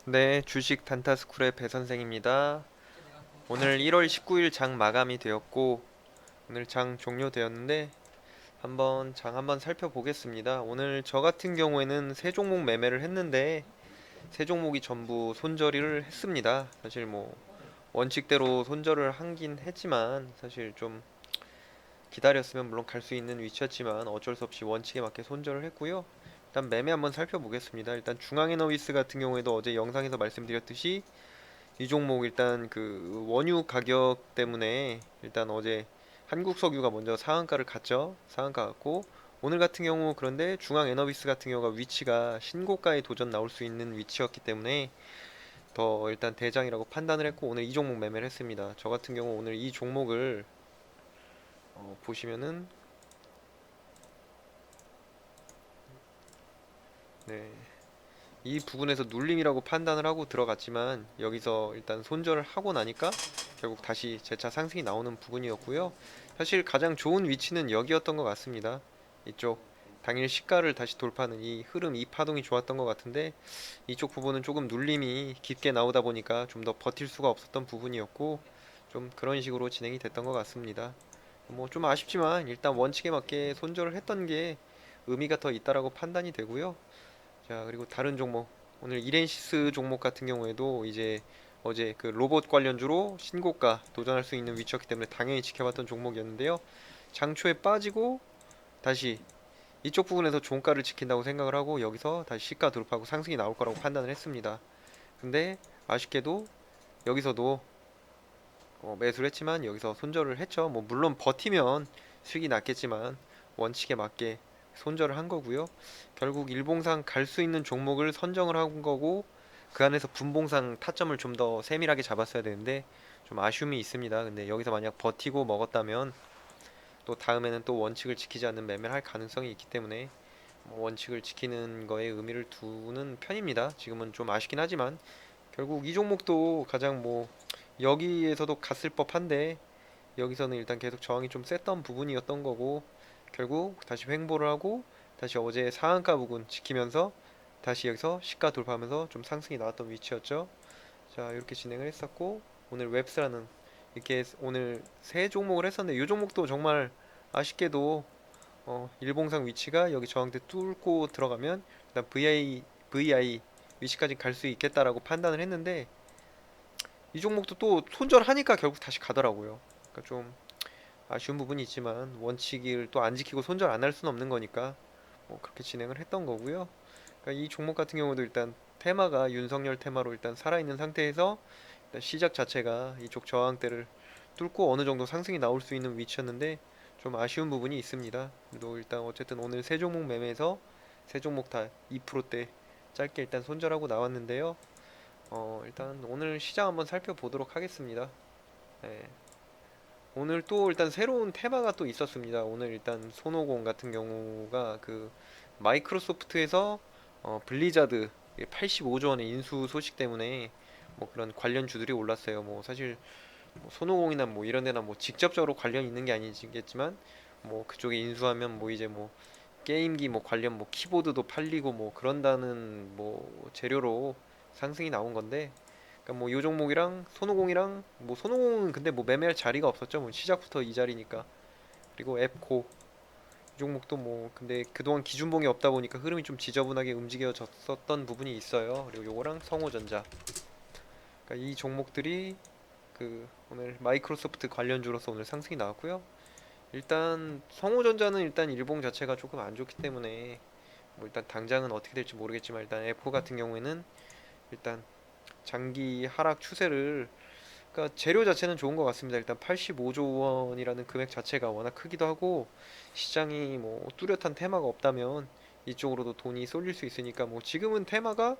네, 주식 단타스쿨의 배 선생입니다. 오늘 1월 19일 장 마감이 되었고, 오늘 장 종료되었는데, 장 한번 살펴보겠습니다. 오늘 저 같은 경우에는 세 종목 매매를 했는데, 세 종목이 전부 손절을 했습니다. 사실 뭐, 원칙대로 손절을 하긴 했지만, 사실 좀 기다렸으면 물론 갈 수 있는 위치였지만, 어쩔 수 없이 원칙에 맞게 손절을 했고요. 일단 매매 한번 살펴보겠습니다. 일단 중앙에너비스 같은 경우에도 어제 영상에서 말씀드렸듯이, 이 종목 일단 그 원유 가격 때문에 일단 어제 한국석유가 먼저 상한가를 갔죠. 상한가 갔고 오늘 같은 경우 그런데 중앙에너비스 같은 경우가 위치가 신고가에 도전 나올 수 있는 위치였기 때문에 더 일단 대장이라고 판단을 했고 오늘 이 종목 매매를 했습니다. 저 같은 경우 오늘 이 종목을 보시면은 네, 이 부분에서 눌림이라고 판단을 하고 들어갔지만 여기서 일단 손절을 하고 나니까 결국 다시 재차 상승이 나오는 부분이었고요. 사실 가장 좋은 위치는 여기였던 것 같습니다. 이쪽 당일 시가를 다시 돌파하는 이 흐름, 이 파동이 좋았던 것 같은데 이쪽 부분은 조금 눌림이 깊게 나오다 보니까 좀 더 버틸 수가 없었던 부분이었고 좀 그런 식으로 진행이 됐던 것 같습니다. 뭐 좀 아쉽지만 일단 원칙에 맞게 손절을 했던 게 의미가 더 있다라고 판단이 되고요. 자, 그리고 다른 종목. 오늘 이렌시스 종목 같은 경우에도 이제 어제 그 로봇 관련주로 신고가 도전할 수 있는 위치였기 때문에 당연히 지켜봤던 종목이었는데요. 장초에 빠지고 다시 이쪽 부분에서 종가를 지킨다고 생각을 하고 여기서 다시 시가 돌파하고 상승이 나올 거라고 판단을 했습니다. 근데 아쉽게도 여기서도 매수를 했지만 여기서 손절을 했죠. 뭐 물론 버티면 수익이 났겠지만 원칙에 맞게 손절을 한 거고요. 결국 일봉상 갈 수 있는 종목을 선정을 한 거고 그 안에서 분봉상 타점을 좀 더 세밀하게 잡았어야 되는데 좀 아쉬움이 있습니다. 근데 여기서 만약 버티고 먹었다면 또 다음에는 또 원칙을 지키지 않는 매매를 할 가능성이 있기 때문에 뭐 원칙을 지키는 거에 의미를 두는 편입니다. 지금은 좀 아쉽긴 하지만 결국 이 종목도 가장 뭐 여기에서도 갔을 법한데 여기서는 일단 계속 저항이 좀 셌던 부분이었던 거고 결국 다시 횡보를 하고 다시 어제 상한가 부근 지키면서 다시 여기서 시가 돌파하면서 좀 상승이 나왔던 위치였죠. 자, 이렇게 진행을 했었고 오늘 웹스라는 이렇게 오늘 세 종목을 했었는데 이 종목도 정말 아쉽게도 일봉상 위치가 여기 저항대 뚫고 들어가면 일단 VI 위치까지 갈 수 있겠다라고 판단을 했는데 이 종목도 또 손절하니까 결국 다시 가더라고요. 그러니까 좀 아쉬운 부분이 있지만 원칙을 또 안 지키고 손절 안 할 수는 없는 거니까 뭐 그렇게 진행을 했던 거고요. 그러니까 이 종목 같은 경우도 일단 테마가 윤석열 테마로 일단 살아있는 상태에서 일단 시작 자체가 이쪽 저항대를 뚫고 어느 정도 상승이 나올 수 있는 위치였는데 좀 아쉬운 부분이 있습니다. 그래도 일단 어쨌든 오늘 세 종목 매매에서 세 종목 다 2%대 짧게 일단 손절하고 나왔는데요. 일단 오늘 시장 한번 살펴보도록 하겠습니다. 네. 오늘 또 일단 새로운 테마가 또 있었습니다. 오늘 일단 손오공 같은 경우가 그 마이크로소프트에서 블리자드 85조 원의 인수 소식 때문에 뭐 그런 관련 주들이 올랐어요. 뭐 사실 뭐 손오공이나 뭐 이런 데나 뭐 직접적으로 관련 있는 게 아니겠지만 뭐 그쪽에 인수하면 뭐 이제 뭐 게임기 뭐 관련 뭐 키보드도 팔리고 뭐 그런다는 뭐 재료로 상승이 나온 건데 그러니까 뭐 요 종목이랑 손오공이랑 뭐 손오공은 근데 뭐 매매할 자리가 없었죠. 뭐 시작부터 이 자리니까. 그리고 앱코 이 종목도 뭐 근데 그동안 기준봉이 없다 보니까 흐름이 좀 지저분하게 움직여졌었던 부분이 있어요. 그리고 요거랑 성호전자. 그러니까 이 종목들이 그 오늘 마이크로소프트 관련주로서 오늘 상승이 나왔고요. 일단 성호전자는 일단 일봉 자체가 조금 안 좋기 때문에 뭐 일단 당장은 어떻게 될지 모르겠지만 일단 앱코 같은 경우에는 일단 장기 하락 추세를 그러니까 재료 자체는 좋은 것 같습니다. 일단 85조 원이라는 금액 자체가 워낙 크기도 하고 시장이 뭐 뚜렷한 테마가 없다면 이쪽으로도 돈이 쏠릴 수 있으니까 뭐 지금은 테마가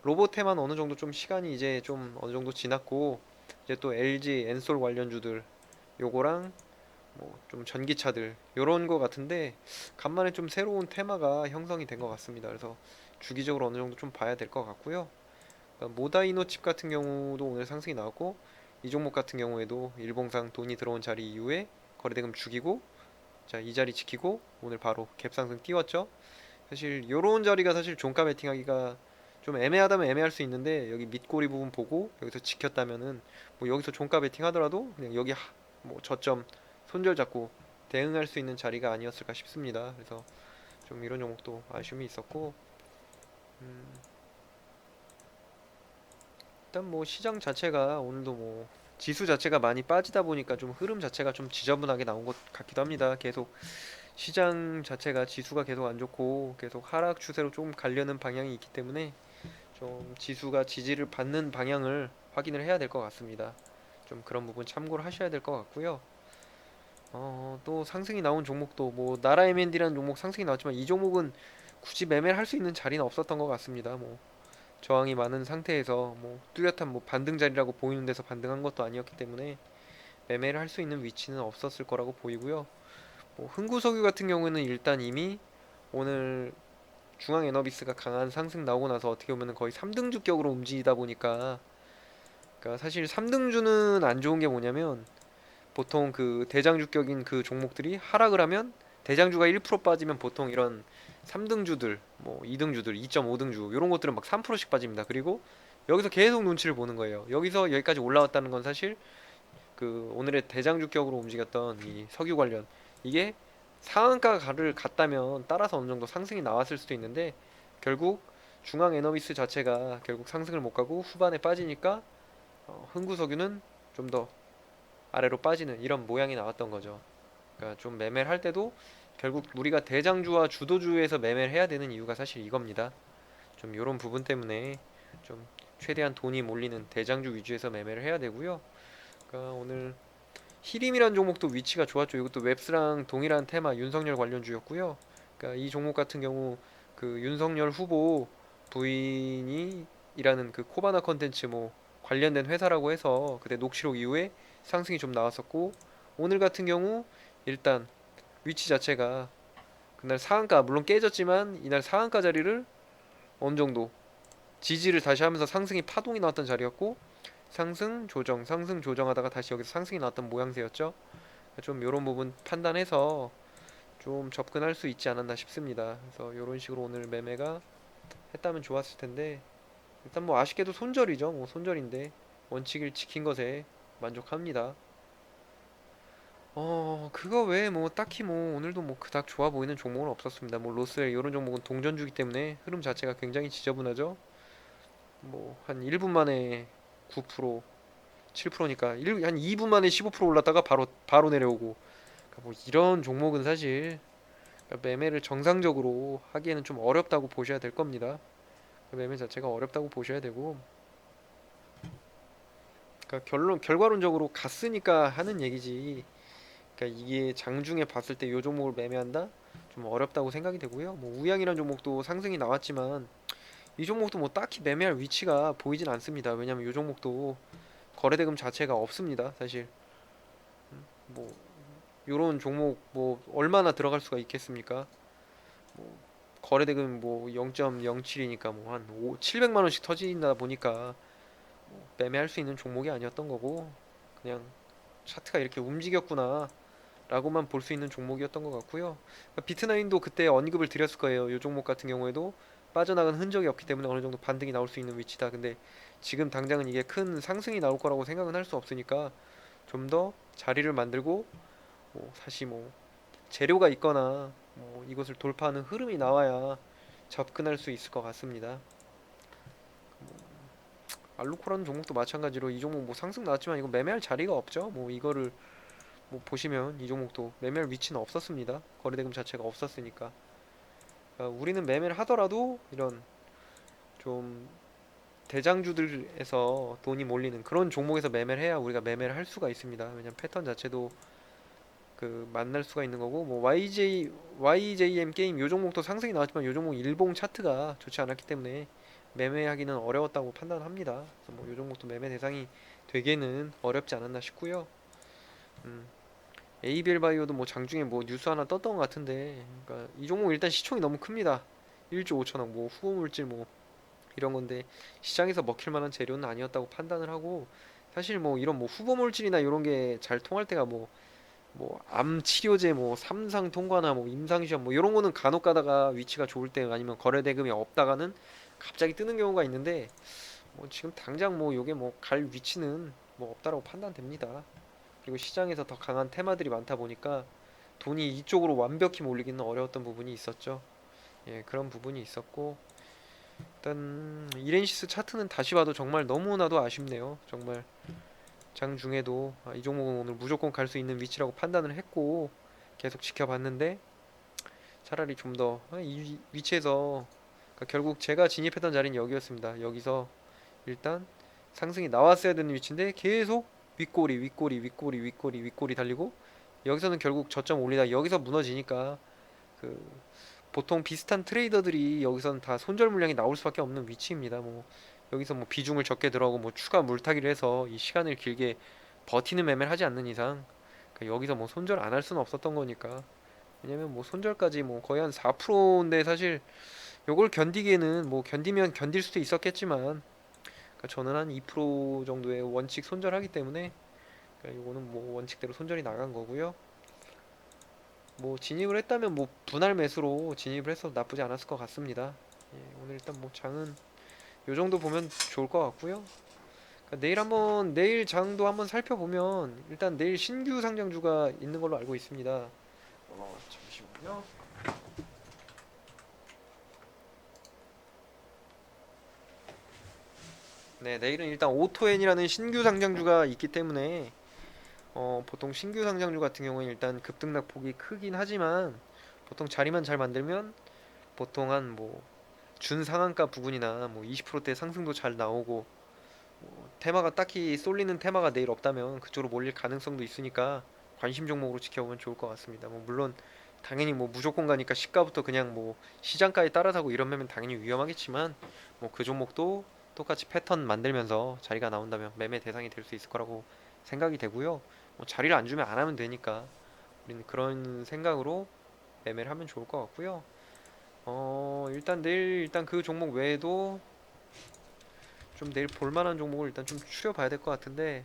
로봇 테마는 어느 정도 좀 시간이 이제 좀 어느 정도 지났고 이제 또 LG, 엔솔 관련주들 요거랑 뭐 좀 전기차들 요런 거 같은데 간만에 좀 새로운 테마가 형성이 된 것 같습니다. 그래서 주기적으로 어느 정도 좀 봐야 될 것 같고요. 모다이노 칩 같은 경우도 오늘 상승이 나왔고 이 종목 같은 경우에도 일봉상 돈이 들어온 자리 이후에 거래대금 죽이고 자, 이 자리 지키고 오늘 바로 갭 상승 띄웠죠. 사실 요런 자리가 사실 종가 베팅하기가 좀 애매하다면 애매할 수 있는데 여기 밑꼬리 부분 보고 여기서 지켰다면은 뭐 여기서 종가 베팅 하더라도 그냥 여기 뭐 저점 손절 잡고 대응할 수 있는 자리가 아니었을까 싶습니다. 그래서 좀 이런 종목도 아쉬움이 있었고, 음, 일단 뭐 시장 자체가 오늘도 뭐 지수 자체가 많이 빠지다 보니까 좀 흐름 자체가 좀 지저분하게 나온 것 같기도 합니다. 계속 시장 자체가 지수가 계속 안 좋고 계속 하락 추세로 좀 가려는 방향이 있기 때문에 좀 지수가 지지를 받는 방향을 확인을 해야 될 것 같습니다. 좀 그런 부분 참고를 하셔야 될 것 같고요. 또 상승이 나온 종목도 뭐 나라 M&D라는 종목 상승이 나왔지만 이 종목은 굳이 매매를 할 수 있는 자리는 없었던 것 같습니다. 뭐 저항이 많은 상태에서 뭐 뚜렷한 뭐 반등 자리라고 보이는 데서 반등한 것도 아니었기 때문에 매매를 할 수 있는 위치는 없었을 거라고 보이고요. 뭐 흥구석유 같은 경우는 일단 이미 오늘 중앙에너비스가 강한 상승 나오고 나서 어떻게 보면 거의 3등주격으로 움직이다 보니까, 그러니까 사실 3등주는 안 좋은 게 뭐냐면 보통 그 대장주격인 그 종목들이 하락을 하면 대장주가 1% 빠지면 보통 이런 3등주들 뭐 2등주들 2.5등주 이런 것들은 막 3%씩 빠집니다. 그리고 여기서 계속 눈치를 보는 거예요. 여기서 여기까지 올라왔다는 건 사실 그 오늘의 대장주격으로 움직였던 이 석유 관련, 이게 상한가를 갔다면 따라서 어느 정도 상승이 나왔을 수도 있는데 결국 중앙 에너비스 자체가 결국 상승을 못 가고 후반에 빠지니까 흥구석유는 좀 더 아래로 빠지는 이런 모양이 나왔던 거죠. 그러니까 좀 매매를 할 때도 결국 우리가 대장주와 주도주에서 매매를 해야 되는 이유가 사실 이겁니다. 좀 이런 부분 때문에 좀 최대한 돈이 몰리는 대장주 위주에서 매매를 해야 되고요. 그러니까 오늘 히림이란 종목도 위치가 좋았죠. 이것도 웹스랑 동일한 테마 윤석열 관련주였고요. 그러니까 이 종목 같은 경우 그 윤석열 후보 부인이 일하는 그 코바나 컨텐츠 뭐 관련된 회사라고 해서 그때 녹취록 이후에 상승이 좀 나왔었고, 오늘 같은 경우 일단 위치 자체가 그날 상한가 물론 깨졌지만 이날 상한가 자리를 어느 정도 지지를 다시 하면서 상승이 파동이 나왔던 자리였고, 상승 조정하다가 다시 여기서 상승이 나왔던 모양새였죠. 좀 이런 부분 판단해서 좀 접근할 수 있지 않았나 싶습니다. 그래서 이런 식으로 오늘 매매가 했다면 좋았을 텐데, 일단 뭐 아쉽게도 손절이죠. 뭐 손절인데 원칙을 지킨 것에 만족합니다. 그거 외에 뭐 딱히 뭐 오늘도 뭐 그닥 좋아 보이는 종목은 없었습니다. 뭐 로스웰 이런 종목은 동전주기 때문에 흐름 자체가 굉장히 지저분하죠. 뭐 한 1분 만에 9% 7%니까 한 2분 만에 15% 올랐다가 바로 내려오고, 그러니까 뭐 이런 종목은 사실 그러니까 매매를 정상적으로 하기에는 좀 어렵다고 보셔야 될 겁니다. 매매 자체가 어렵다고 보셔야 되고, 그러니까 결과론적으로 갔으니까 하는 얘기지. 그러니까 이게 장중에 봤을 때 이 종목을 매매한다? 좀 어렵다고 생각이 되고요. 뭐 우양이라는 종목도 상승이 나왔지만 이 종목도 뭐 딱히 매매할 위치가 보이진 않습니다. 왜냐면 이 종목도 거래대금 자체가 없습니다. 사실 뭐 요런 종목 뭐 얼마나 들어갈 수가 있겠습니까? 뭐 거래대금 뭐 0.07이니까 뭐 한 700만 원씩 터진다 보니까 매매할 수 있는 종목이 아니었던 거고, 그냥 차트가 이렇게 움직였구나 라고만 볼 수 있는 종목이었던 것 같고요. 비트나인도 그때 언급을 드렸을 거예요. 이 종목 같은 경우에도 빠져나간 흔적이 없기 때문에 어느 정도 반등이 나올 수 있는 위치다. 근데 지금 당장은 이게 큰 상승이 나올 거라고 생각은 할 수 없으니까 좀 더 자리를 만들고 뭐 다시 뭐 재료가 있거나 뭐 이것을 돌파하는 흐름이 나와야 접근할 수 있을 것 같습니다. 알루코라는 종목도 마찬가지로 이 종목 뭐 상승 나왔지만 이거 매매할 자리가 없죠. 뭐 이거를 뭐 보시면 이 종목도 매매할 위치는 없었습니다. 거래대금 자체가 없었으니까. 그러니까 우리는 매매를 하더라도 이런 좀 대장주들에서 돈이 몰리는 그런 종목에서 매매를 해야 우리가 매매를 할 수가 있습니다. 왜냐면 패턴 자체도 그 만날 수가 있는 거고, 뭐 YJM 게임 요 종목도 상승이 나왔지만 요 종목 일봉 차트가 좋지 않았기 때문에 매매하기는 어려웠다고 판단합니다. 그래서 뭐요 종목도 매매 대상이 되기는 어렵지 않았나 싶고요. 음, ABL 바이오도 뭐 장중에 뭐 뉴스 하나 떴던 것 같은데, 그러니까 이 종목 일단 시총이 너무 큽니다. 1조 5천억 뭐 후보 물질 뭐 이런 건데 시장에서 먹힐 만한 재료는 아니었다고 판단을 하고, 사실 뭐 이런 뭐 후보 물질이나 이런 게 잘 통할 때가 뭐 암 치료제 뭐 삼상 통과나 뭐 임상 시험 뭐 이런 거는 간혹 가다가 위치가 좋을 때 아니면 거래 대금이 없다가는 갑자기 뜨는 경우가 있는데 뭐 지금 당장 뭐 요게 뭐 갈 위치는 뭐 없다라고 판단됩니다. 그리고 시장에서 더 강한 테마들이 많다 보니까 돈이 이쪽으로 완벽히 몰리기는 어려웠던 부분이 있었죠. 예, 그런 부분이 있었고 일단 이렌시스 차트는 다시 봐도 정말 너무나도 아쉽네요. 정말 장중에도 이 종목은 오늘 무조건 갈 수 있는 위치라고 판단을 했고 계속 지켜봤는데 차라리 좀 더 이 위치에서 그러니까 결국 제가 진입했던 자리는 여기였습니다. 여기서 일단 상승이 나왔어야 되는 위치인데 계속 윗꼬리 윗꼬리 윗꼬리 윗꼬리 윗꼬리 달리고 여기서는 결국 저점 올리다 여기서 무너지니까 그 보통 비슷한 트레이더들이 여기서는 다 손절 물량이 나올 수밖에 없는 위치입니다. 뭐 여기서 뭐 비중을 적게 들어가고 뭐 추가 물타기를 해서 이 시간을 길게 버티는 매매를 하지 않는 이상 그러니까 여기서 뭐 손절 안 할 수는 없었던 거니까 왜냐면 뭐 손절까지 뭐 거의 한 4%인데 사실 요걸 견디기에는 뭐 견디면 견딜 수도 있었겠지만 그러니까 저는 한 2% 정도의 원칙 손절하기 때문에 그러니까 요거는 뭐 원칙대로 손절이 나간 거고요. 뭐 진입을 했다면 뭐 분할 매수로 진입을 해서 나쁘지 않았을 것 같습니다. 예, 오늘 일단 뭐 장은 요 정도 보면 좋을 것 같고요. 그러니까 내일 장도 한번 살펴보면 일단 내일 신규 상장주가 있는 걸로 알고 있습니다. 잠시만요. 네, 내일은 일단 오토엔이라는 신규 상장주가 있기 때문에 보통 신규 상장주 같은 경우는 일단 급등락폭이 크긴 하지만 보통 자리만 잘 만들면 보통 한 뭐 준상한가 부근이나 뭐 20%대 상승도 잘 나오고 테마가 딱히 쏠리는 테마가 내일 없다면 그쪽으로 몰릴 가능성도 있으니까 관심 종목으로 지켜보면 좋을 것 같습니다. 뭐 물론 당연히 뭐 무조건 가니까 시가부터 그냥 뭐 시장가에 따라가고 이러면 당연히 위험하겠지만 뭐 그 종목도 똑같이 패턴 만들면서 자리가 나온다면 매매 대상이 될 수 있을 거라고 생각이 되고요. 뭐 자리를 안 주면 안 하면 되니까 우리는 그런 생각으로 매매를 하면 좋을 것 같고요. 일단 내일 일단 그 종목 외에도 좀 내일 볼만한 종목을 일단 좀 추려봐야 될 것 같은데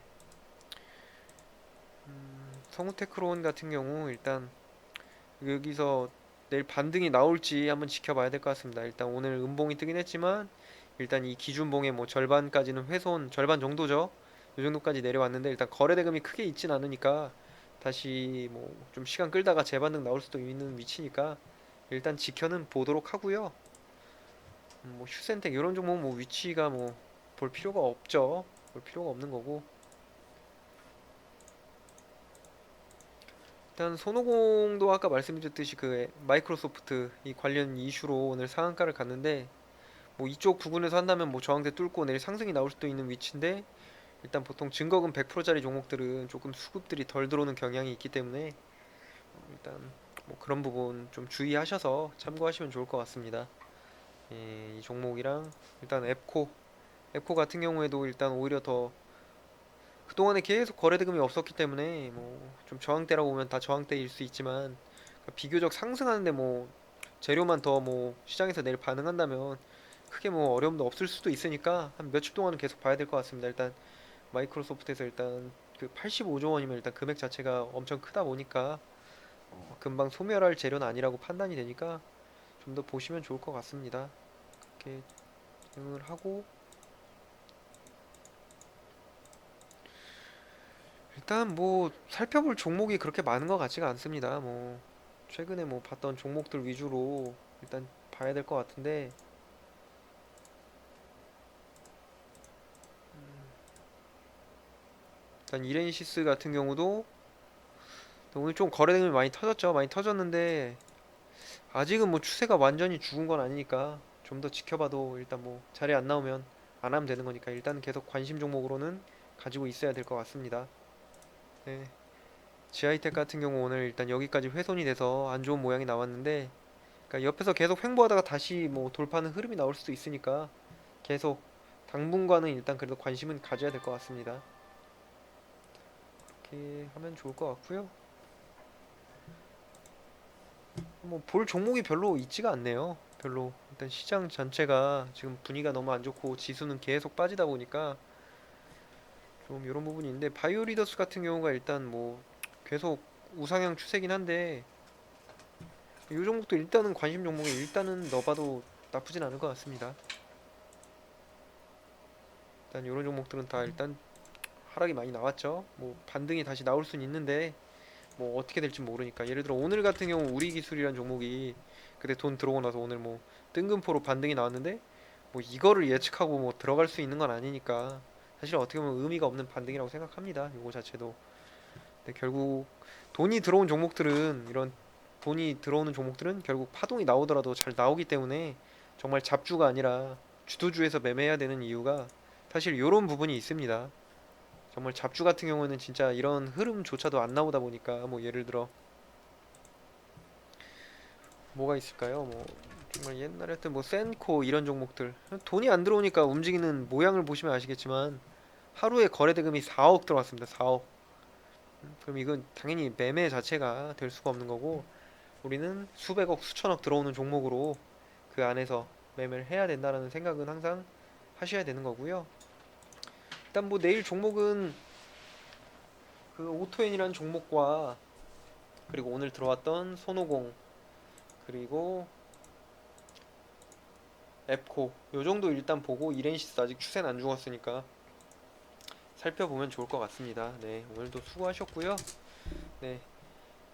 성우테크론 같은 경우 일단 여기서 내일 반등이 나올지 한번 지켜봐야 될 것 같습니다. 일단 오늘 음봉이 뜨긴 했지만 일단 이 기준봉의 뭐 절반까지는 훼손 절반 정도죠. 이 정도까지 내려왔는데 일단 거래 대금이 크게 있진 않으니까 다시 뭐 좀 시간 끌다가 재반등 나올 수도 있는 위치니까 일단 지켜는 보도록 하고요. 뭐 휴센텍 이런 종목 뭐 위치가 뭐 볼 필요가 없죠. 볼 필요가 없는 거고 일단 손오공도 아까 말씀드렸듯이 그 마이크로소프트 이 관련 이슈로 오늘 상한가를 갔는데 뭐 이쪽 부분에서 한다면 뭐 저항대 뚫고 내일 상승이 나올 수도 있는 위치인데 일단 보통 증거금 100%짜리 종목들은 조금 수급들이 덜 들어오는 경향이 있기 때문에 일단 뭐 그런 부분 좀 주의하셔서 참고하시면 좋을 것 같습니다. 이 종목이랑 일단 앱코 같은 경우에도 일단 오히려 더 그동안에 계속 거래 대금이 없었기 때문에 뭐 좀 저항대라고 보면 다 저항대일 수 있지만 비교적 상승하는데 뭐 재료만 더 뭐 시장에서 내일 반응한다면 크게 뭐 어려움도 없을 수도 있으니까 한 며칠 동안은 계속 봐야 될 것 같습니다. 일단 마이크로소프트에서 일단 그 85조 원이면 일단 금액 자체가 엄청 크다 보니까 금방 소멸할 재료는 아니라고 판단이 되니까 좀 더 보시면 좋을 것 같습니다. 이렇게 대응을 하고 일단 뭐 살펴볼 종목이 그렇게 많은 것 같지가 않습니다. 뭐 최근에 뭐 봤던 종목들 위주로 일단 봐야 될 것 같은데 일단 이렌시스 같은 경우도 오늘 좀 거래 대금이 많이 터졌죠. 많이 터졌는데 아직은 뭐 추세가 완전히 죽은 건 아니니까 좀 더 지켜봐도 일단 뭐 자리 안 나오면 안 하면 되는 거니까 일단 계속 관심 종목으로는 가지고 있어야 될 것 같습니다. 네. 지하이텍 같은 경우 오늘 일단 여기까지 훼손이 돼서 안 좋은 모양이 나왔는데 그러니까 옆에서 계속 횡보하다가 다시 뭐 돌파하는 흐름이 나올 수도 있으니까 계속 당분간은 일단 그래도 관심은 가져야 될 것 같습니다. 이렇게 하면 좋을 것 같고요. 뭐 볼 종목이 별로 있지가 않네요. 별로 일단 시장 전체가 지금 분위기가 너무 안 좋고 지수는 계속 빠지다 보니까 좀 이런 부분이 있는데 바이오 리더스 같은 경우가 일단 뭐 계속 우상향 추세긴 한데 이 종목도 일단은 관심 종목에 일단은 넣어봐도 나쁘진 않을 것 같습니다. 일단 이런 종목들은 다 일단 하락이 많이 나왔죠. 뭐 반등이 다시 나올 수는 있는데 뭐 어떻게 될지 모르니까. 예를 들어 오늘 같은 경우 우리기술이란 종목이 그때 돈 들어오고 나서 오늘 뭐 뜬금포로 반등이 나왔는데 뭐 이거를 예측하고 뭐 들어갈 수 있는 건 아니니까 사실 어떻게 보면 의미가 없는 반등이라고 생각합니다. 요거 자체도. 근데 결국 돈이 들어온 종목들은 이런 돈이 들어오는 종목들은 결국 파동이 나오더라도 잘 나오기 때문에 정말 잡주가 아니라 주도주에서 매매해야 되는 이유가 사실 이런 부분이 있습니다. 정말 잡주 같은 경우는 진짜 이런 흐름조차도 안 나오다 보니까 뭐 예를 들어 뭐가 있을까요? 뭐 정말 옛날에 했던 뭐 센코 이런 종목들 돈이 안 들어오니까 움직이는 모양을 보시면 아시겠지만 하루에 거래 대금이 4억 들어왔습니다. 4억. 그럼 이건 당연히 매매 자체가 될 수가 없는 거고 우리는 수백억, 수천억 들어오는 종목으로 그 안에서 매매를 해야 된다는 생각은 항상 하셔야 되는 거고요. 일단 뭐 내일 종목은 그 오토엔이라는 종목과 그리고 오늘 들어왔던 손오공 그리고 앱코 요 정도 일단 보고 이렌시스 아직 추세는 안 죽었으니까 살펴보면 좋을 것 같습니다. 네, 오늘도 수고하셨고요. 네,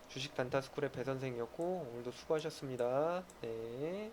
주식 단타스쿨의 배 선생이었고 오늘도 수고하셨습니다. 네.